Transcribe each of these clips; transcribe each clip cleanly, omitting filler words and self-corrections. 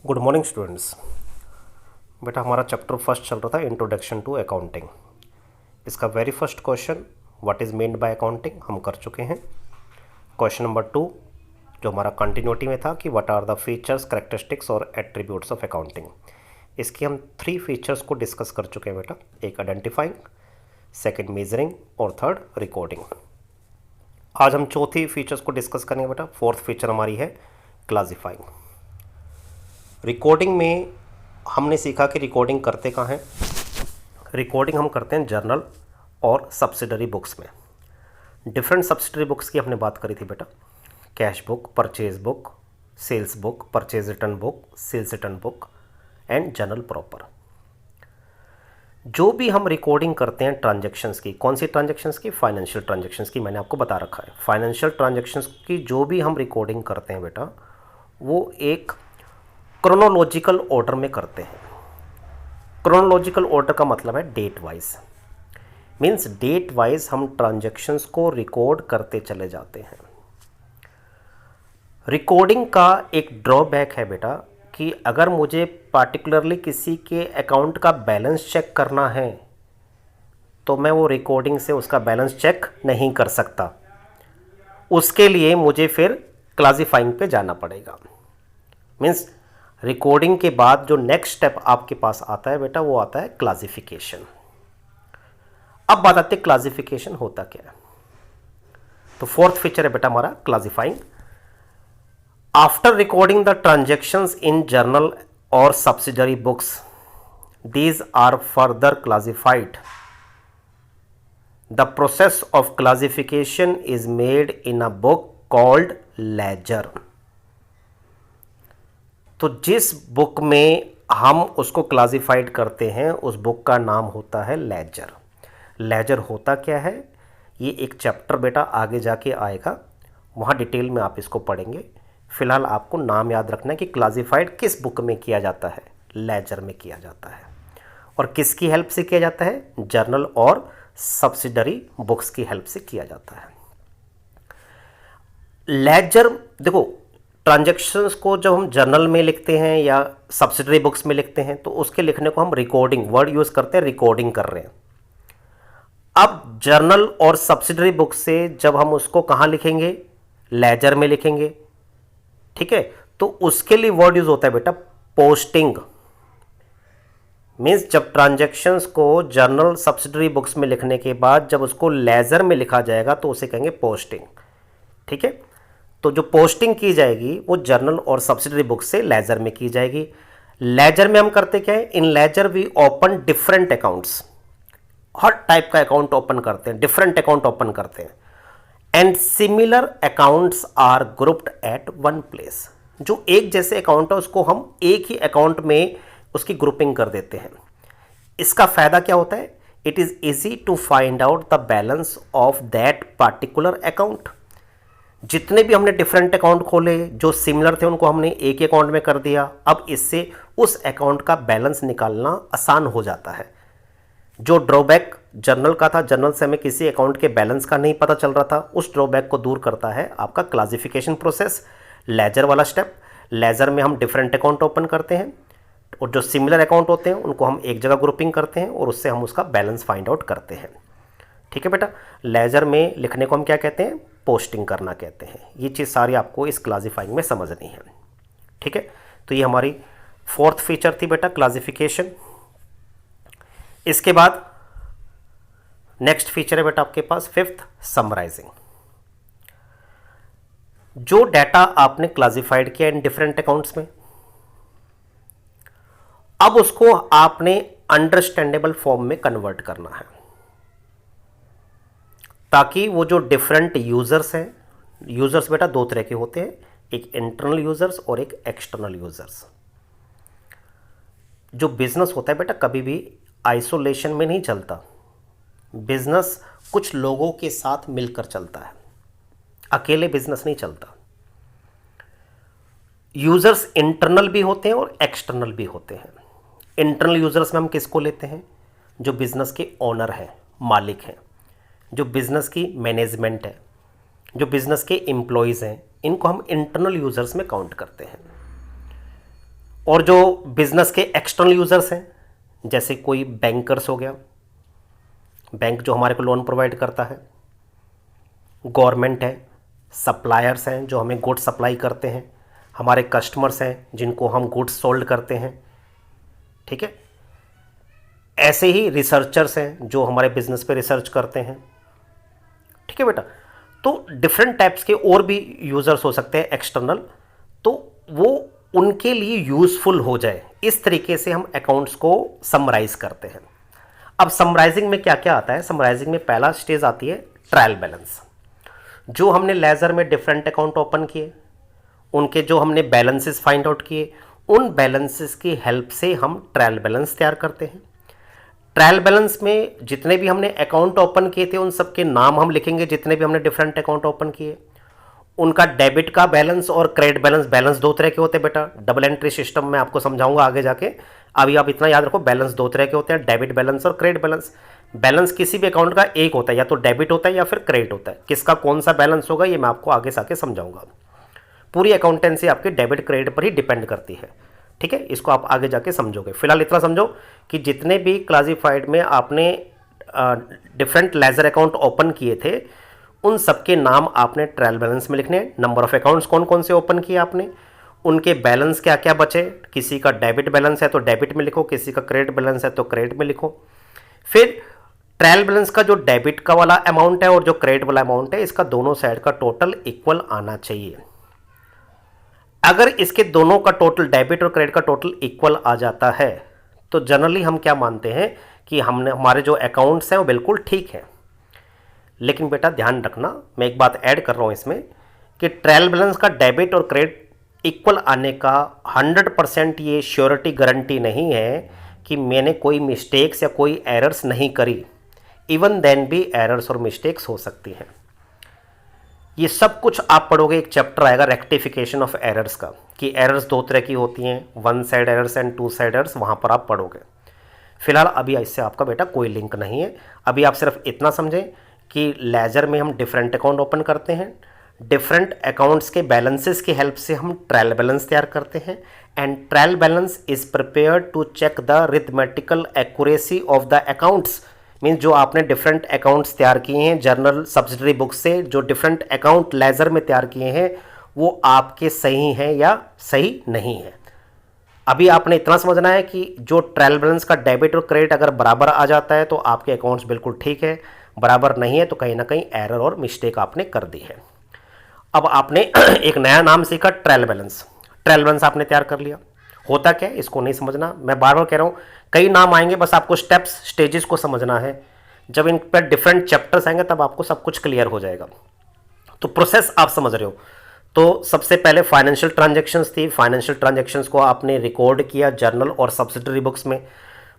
Good morning students. बेटा हमारा chapter first चल रहा था इंट्रोडक्शन टू अकाउंटिंग। इसका very first question what is मेन्ड by accounting हम कर चुके हैं। क्वेश्चन नंबर 2 जो हमारा कंटिन्यूटी में था कि what are the features characteristics और एट्रीब्यूट्स ऑफ अकाउंटिंग, इसकी हम 3 फीचर्स को डिस्कस कर चुके हैं बेटा। एक आइडेंटिफाइंग, सेकेंड मेजरिंग और थर्ड रिकॉर्डिंग। आज हम चौथी फीचर्स को डिस्कस करेंगे बेटा। फोर्थ फीचर हमारी है क्लासिफाइंग। रिकॉर्डिंग में हमने सीखा कि रिकॉर्डिंग करते कहाँ हैं। रिकॉर्डिंग हम करते हैं जर्नल और सब्सिडरी बुक्स में। डिफरेंट सब्सिडरी बुक्स की हमने बात करी थी बेटा। Cash book, purchase book, sales book, purchase return book, sales return book and journal proper. जो भी हम रिकॉर्डिंग करते हैं ट्रांजैक्शंस की, कौन सी ट्रांजैक्शंस की? फाइनेंशियल ट्रांजैक्शंस की। मैंने आपको बता रखा है फाइनेंशियल ट्रांजैक्शंस की जो भी हम रिकॉर्डिंग करते हैं बेटा, वो एक क्रोनोलॉजिकल ऑर्डर में करते हैं। क्रोनोलॉजिकल ऑर्डर का मतलब है date wise, means date wise हम ट्रांजैक्शंस को रिकॉर्ड करते चले जाते हैं। रिकॉर्डिंग का एक ड्रॉबैक है बेटा कि अगर मुझे पार्टिकुलरली किसी के अकाउंट का बैलेंस चेक करना है तो मैं वो रिकॉर्डिंग से उसका बैलेंस चेक नहीं कर सकता। उसके लिए मुझे फिर क्लासिफाइंग पे जाना पड़ेगा। मींस रिकॉर्डिंग के बाद जो नेक्स्ट स्टेप आपके पास आता है बेटा, वो आता है क्लासिफिकेशन। अब बात आती है क्लासिफिकेशन होता क्या है। तो फोर्थ फीचर है बेटा हमारा classifying. After recording the transactions in journal और subsidiary books, these are further classified. The process of classification is made in a book called ledger. तो जिस बुक में हम उसको क्लासिफाइड करते हैं उस बुक का नाम होता है लेजर। लेजर होता क्या है, ये एक चैप्टर बेटा आगे जाके आएगा, वहाँ डिटेल में आप इसको पढ़ेंगे। फिलहाल आपको नाम याद रखना है कि क्लासिफाइड किस बुक में किया जाता है, लेजर में किया जाता है। और किसकी हेल्प से किया जाता है? जर्नल और सब्सिडरी बुक्स की हेल्प से किया जाता है। लेजर देखो, ट्रांजैक्शंस को जब हम जर्नल में लिखते हैं या सब्सिडरी बुक्स में लिखते हैं तो उसके लिखने को हम रिकॉर्डिंग वर्ड यूज़ करते हैं, रिकॉर्डिंग कर रहे हैं। अब जर्नल और सब्सिडरी बुक से जब हम उसको कहाँ लिखेंगे? लेजर में लिखेंगे। ठीक है, तो उसके लिए वर्ड यूज होता है बेटा पोस्टिंग। मीन्स जब ट्रांजैक्शंस को जर्नल सब्सिडरी बुक्स में लिखने के बाद जब उसको लेजर में लिखा जाएगा तो उसे कहेंगे पोस्टिंग। ठीक है, तो जो पोस्टिंग की जाएगी वो जर्नल और सब्सिडरी बुक से लेजर में की जाएगी। लेजर में हम करते क्या है? In ledger we open different accounts. हर टाइप का अकाउंट ओपन करते हैं, डिफरेंट अकाउंट ओपन करते हैं। And similar accounts are grouped at one place. जो एक जैसे अकाउंट है उसको हम एक ही अकाउंट में उसकी ग्रुपिंग कर देते हैं। इसका फायदा क्या होता है? It is easy to find out the balance of that particular account. जितने भी हमने डिफरेंट अकाउंट खोले जो सिमिलर थे उनको हमने एक ही अकाउंट में कर दिया। अब इससे उस अकाउंट का बैलेंस निकालना आसान हो जाता है। जो ड्रॉबैक जर्नल का था, जर्नल से हमें किसी अकाउंट के बैलेंस का नहीं पता चल रहा था, उस ड्रॉबैक को दूर करता है आपका क्लासिफिकेशन प्रोसेस, लेजर वाला स्टेप। लेजर में हम डिफरेंट अकाउंट ओपन करते हैं और जो सिमिलर अकाउंट होते हैं उनको हम एक जगह ग्रुपिंग करते हैं और उससे हम उसका बैलेंस फाइंड आउट करते हैं। ठीक है बेटा, लेजर में लिखने को हम क्या कहते हैं? पोस्टिंग करना कहते हैं। ये चीज़ सारी आपको इस क्लासिफाइंग में समझनी है। ठीक है, तो ये हमारी फोर्थ फीचर थी बेटा क्लासिफिकेशन। इसके बाद नेक्स्ट फीचर है बेटा आपके पास फिफ्थ, समराइजिंग। जो डाटा आपने क्लासिफाइड किया इन डिफरेंट अकाउंट्स में, अब उसको आपने अंडरस्टैंडेबल फॉर्म में कन्वर्ट करना है ताकि वो जो डिफरेंट यूजर्स हैं, यूजर्स बेटा दो तरह के होते हैं, एक इंटरनल यूजर्स और एक एक्सटर्नल यूजर्स। जो बिजनेस होता है बेटा कभी भी आइसोलेशन में नहीं चलता। बिजनेस कुछ लोगों के साथ मिलकर चलता है, अकेले बिजनेस नहीं चलता। यूजर्स इंटरनल भी होते हैं और एक्सटर्नल भी होते हैं। इंटरनल यूजर्स में हम किसको लेते हैं? जो बिजनेस के ओनर हैं, मालिक हैं, जो बिजनेस की मैनेजमेंट है, जो बिजनेस के एम्प्लॉयज़ हैं, इनको हम इंटरनल यूजर्स में काउंट करते हैं। और जो बिजनेस के एक्सटर्नल यूजर्स हैं, जैसे कोई बैंकर्स हो गया, बैंक जो हमारे को लोन प्रोवाइड करता है, गवर्नमेंट है, सप्लायर्स हैं जो हमें गुड्स सप्लाई करते हैं, हमारे कस्टमर्स हैं जिनको हम गुड्स सोल्ड करते हैं, ठीक है। ऐसे ही रिसर्चर्स हैं जो हमारे बिजनेस पे रिसर्च करते हैं, ठीक है बेटा। तो डिफरेंट टाइप्स के और भी यूजर्स हो सकते हैं एक्सटर्नल, तो वो उनके लिए यूजफुल हो जाए इस तरीके से हम अकाउंट्स को समराइज करते हैं। अब समराइजिंग में क्या क्या आता है? समराइजिंग में पहला स्टेज आती है ट्रायल बैलेंस। जो हमने लेजर में डिफरेंट अकाउंट ओपन किए, उनके जो हमने बैलेंसेस फाइंड आउट किए, उन बैलेंसेस की हेल्प से हम ट्रायल बैलेंस तैयार करते हैं। ट्रायल बैलेंस में जितने भी हमने अकाउंट ओपन किए थे उन सब के नाम हम लिखेंगे, जितने भी हमने डिफरेंट अकाउंट ओपन किए। उनका डेबिट का बैलेंस और क्रेडिट बैलेंस, बैलेंस दो तरह के होते हैं बेटा। डबल एंट्री सिस्टम में आपको समझाऊंगा आगे जाके, अभी आप इतना याद रखो, बैलेंस दो तरह के होते हैं, डेबिट बैलेंस और क्रेडिट बैलेंस। बैलेंस किसी भी अकाउंट का एक होता है, या तो डेबिट होता है या फिर क्रेडिट होता है। किसका कौन सा बैलेंस होगा ये मैं आपको आगे जाके समझाऊंगा। पूरी अकाउंटेंसी आपके डेबिट क्रेडिट पर ही डिपेंड करती है, ठीक है। इसको आप आगे जाके समझोगे। फिलहाल इतना समझो कि जितने भी क्लासिफाइड में आपने डिफरेंट लेजर अकाउंट ओपन किए थे, उन सबके नाम आपने ट्रायल बैलेंस में लिखने। नंबर ऑफ अकाउंट्स कौन कौन से ओपन किए आपने, उनके बैलेंस क्या क्या बचे। किसी का डेबिट बैलेंस है तो डेबिट में लिखो, किसी का क्रेडिट बैलेंस है तो क्रेडिट में लिखो। फिर ट्रायल बैलेंस का जो डेबिट का वाला अमाउंट है और जो क्रेडिट वाला अमाउंट है, इसका दोनों साइड का टोटल इक्वल आना चाहिए। अगर इसके दोनों का टोटल, डेबिट और क्रेडिट का टोटल इक्वल आ जाता है, तो जनरली हम क्या मानते हैं कि हमने, हमारे जो अकाउंट्स हैं वो बिल्कुल ठीक है। लेकिन बेटा ध्यान रखना, मैं एक बात ऐड कर रहा हूं इसमें, कि ट्रायल बैलेंस का डेबिट और क्रेडिट इक्वल आने का 100% ये श्योरिटी गारंटी नहीं है कि मैंने कोई मिस्टेक्स या कोई एरर्स नहीं करी। इवन देन भी एरर्स और मिस्टेक्स हो सकती हैं। ये सब कुछ आप पढ़ोगे, एक चैप्टर आएगा रेक्टिफिकेशन ऑफ एरर्स का, कि एरर्स दो तरह की होती हैं, one side errors and two side errors, वहाँ पर आप पढ़ोगे। फिलहाल अभी इससे आपका बेटा कोई लिंक नहीं है। अभी आप सिर्फ इतना समझें कि लेजर में हम डिफरेंट अकाउंट ओपन करते हैं, डिफरेंट अकाउंट्स के बैलेंसेस की हेल्प से हम ट्रायल बैलेंस तैयार करते हैं, and trial balance is prepared to check the arithmetical accuracy of the accounts. Means जो आपने डिफरेंट अकाउंट्स तैयार किए हैं जर्नल सब्सिडरी बुक से, जो डिफरेंट अकाउंट लेजर में तैयार किए हैं, वो आपके सही हैं या सही नहीं है। अभी आपने इतना समझना है कि जो ट्रायल बैलेंस का डेबिट और क्रेडिट अगर बराबर आ जाता है तो आपके अकाउंट्स बिल्कुल ठीक है, बराबर नहीं है तो कहीं ना कहीं एरर और मिस्टेक आपने कर दी है। अब आपने एक नया नाम सीखा, ट्रायल बैलेंस। ट्रायल बैलेंस आपने तैयार कर लिया, होता क्या है इसको नहीं समझना, मैं बार बार कह रहा हूँ, कई नाम आएंगे, बस आपको स्टेप्स, स्टेजेस को समझना है। जब इन पर डिफरेंट चैप्टर्स आएंगे तब आपको सब कुछ क्लियर हो जाएगा। तो प्रोसेस आप समझ रहे हो। तो सबसे पहले फाइनेंशियल ट्रांजैक्शंस थी, फाइनेंशियल ट्रांजैक्शंस को आपने रिकॉर्ड किया जर्नल और सब्सिडरी बुक्स में,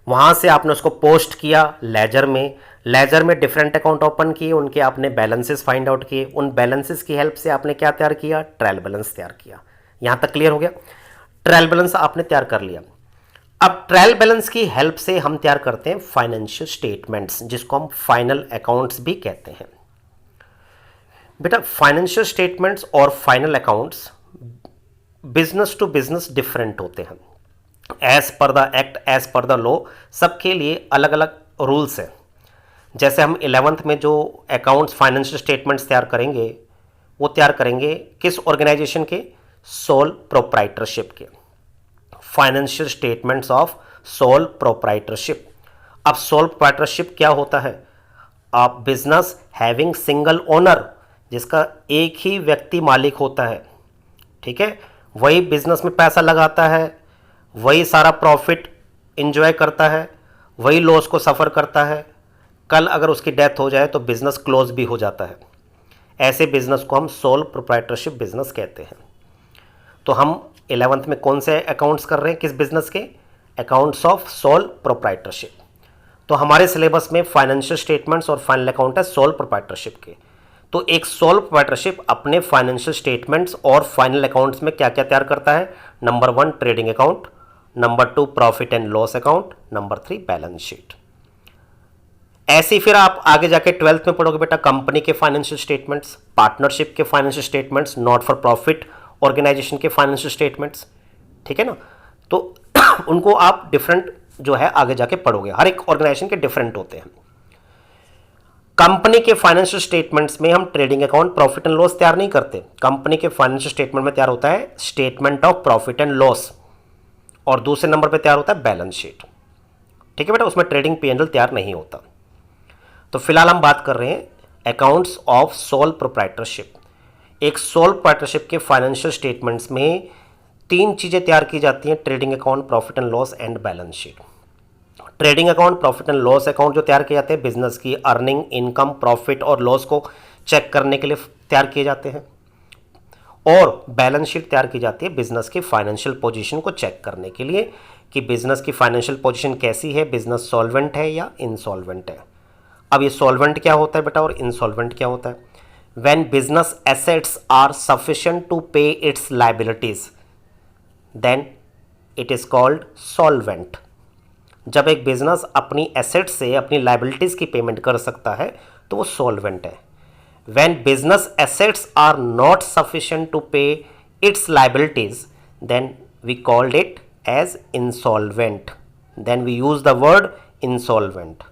वहाँ से आपने उसको पोस्ट किया लेजर में। लेजर में डिफरेंट अकाउंट ओपन किए, उनके आपने बैलेंसेस फाइंड आउट किए, उन बैलेंसेस की हेल्प से आपने क्या तैयार किया, ट्रायल बैलेंस तैयार किया। यहाँ तक क्लियर हो गया। ट्रायल बैलेंस आपने तैयार कर लिया। अब ट्रायल बैलेंस की हेल्प से हम तैयार करते हैं फाइनेंशियल स्टेटमेंट्स, जिसको हम फाइनल अकाउंट्स भी कहते हैं। बेटा फाइनेंशियल स्टेटमेंट्स और final accounts business to business different होते हैं। As per the act, as per the law, सबके लिए अलग अलग रूल्स हैं। जैसे हम 11th में जो अकाउंट्स फाइनेंशियल स्टेटमेंट्स तैयार करेंगे, वो तैयार करेंगे किस ऑर्गेनाइजेशन के, सोल प्रोप्राइटरशिप के, financial statements of sole proprietorship. अब सोल प्रोप्राइटरशिप क्या होता है? आप बिजनेस हैविंग सिंगल ओनर, जिसका एक ही व्यक्ति मालिक होता है, ठीक है, वही बिजनेस में पैसा लगाता है, वही सारा प्रॉफिट इंजॉय करता है, वही लॉस को सफ़र करता है। कल अगर उसकी डेथ हो जाए तो बिजनेस क्लोज भी हो जाता है। ऐसे बिजनेस को हम सोल प्रोप्राइटरशिप बिजनेस कहते हैं। तो हम 11th में कौन से अकाउंट्स कर रहे हैं, किस बिजनेस के, अकाउंट्स ऑफ सोल प्रोप्राइटरशिप। तो हमारे सिलेबस में फाइनेंशियल स्टेटमेंट्स और फाइनल अकाउंट है सोल प्रोप्राइटरशिप के। तो एक सोल प्रोप्राइटरशिप अपने फाइनेंशियल स्टेटमेंट्स और फाइनल अकाउंट्स में क्या क्या तैयार करता है? Number 1 trading account, number 2 profit and loss account, number 3 balance sheet. ऐसे ही फिर आप आगे जाके 12th में पढ़ोगे बेटा कंपनी के फाइनेंशियल स्टेटमेंट्स, पार्टनरशिप के financial statements, not for profit organization के फाइनेंशियल स्टेटमेंट्स, ठीक है ना। तो उनको आप डिफरेंट जो है आगे जाके पढ़ोगे, हर एक ऑर्गेनाइजेशन के डिफरेंट होते हैं। कंपनी के फाइनेंशियल स्टेटमेंट्स में हम trading account profit and loss तैयार नहीं करते। कंपनी के फाइनेंशियल स्टेटमेंट में तैयार होता है statement of profit and loss, और दूसरे नंबर पे तैयार होता है बैलेंस शीट। ठीक है बेटा, उसमें ट्रेडिंग P&L तैयार नहीं होता। तो फिलहाल हम बात कर रहे हैं अकाउंट्स ऑफ सोल प्रोप्राइटरशिप। एक सोल प्रोप्राइटरशिप के फाइनेंशियल स्टेटमेंट्स में 3 चीज़ें तैयार की जाती हैं, trading account, profit and loss and balance sheet. Trading account, profit and loss account जो तैयार किए जाते हैं बिजनेस की अर्निंग, इनकम, प्रॉफिट और लॉस को चेक करने के लिए तैयार किए जाते हैं, और बैलेंस शीट तैयार की जाती है बिजनेस की फाइनेंशियल पोजीशन को चेक करने के लिए कि बिजनेस की फाइनेंशियल पोजीशन कैसी है, बिजनेस सॉल्वेंट है या इनसॉल्वेंट है। अब ये सॉल्वेंट क्या होता है बेटा और इनसॉल्वेंट क्या होता है? When business assets are sufficient to pay its liabilities then it is called solvent. जब एक बिजनेस अपनी एसेट से अपनी लायबिलिटीज की पेमेंट कर सकता है तो वो सॉल्वेंट है। When business assets are not sufficient to pay its liabilities, then we called it as insolvent. Then we use the word insolvent.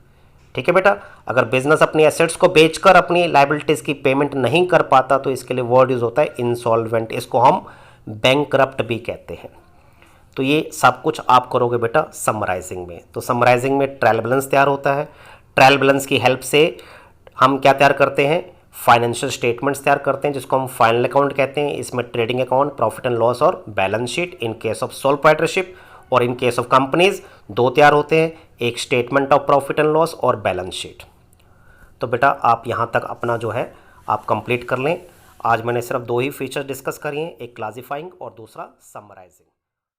ठीक है बेटा, अगर बिजनेस अपनी एसेट्स को बेचकर अपनी लाइबिलिटीज की पेमेंट नहीं कर पाता तो इसके लिए वर्ड यूज होता है इंसॉल्वेंट। इसको हम बैंकरप्ट भी कहते हैं। तो ये सब कुछ आप करोगे बेटा समराइजिंग में। तो समराइजिंग में ट्रायल बैलेंस तैयार होता है। ट्रायल बैलेंस की हेल्प से हम क्या तैयार करते हैं? फाइनेंशियल स्टेटमेंट्स तैयार करते हैं, जिसको हम फाइनल अकाउंट कहते हैं। इसमें trading account, profit and loss और balance sheet in case of sole proprietorship, और इन केस ऑफ कंपनीज 2 तैयार होते हैं, एक statement of profit and loss और बैलेंस शीट। तो बेटा आप यहाँ तक अपना जो है आप कंप्लीट कर लें। आज मैंने सिर्फ 2 ही फीचर्स डिस्कस करी हैं, एक क्लासिफाइंग और दूसरा समराइजिंग।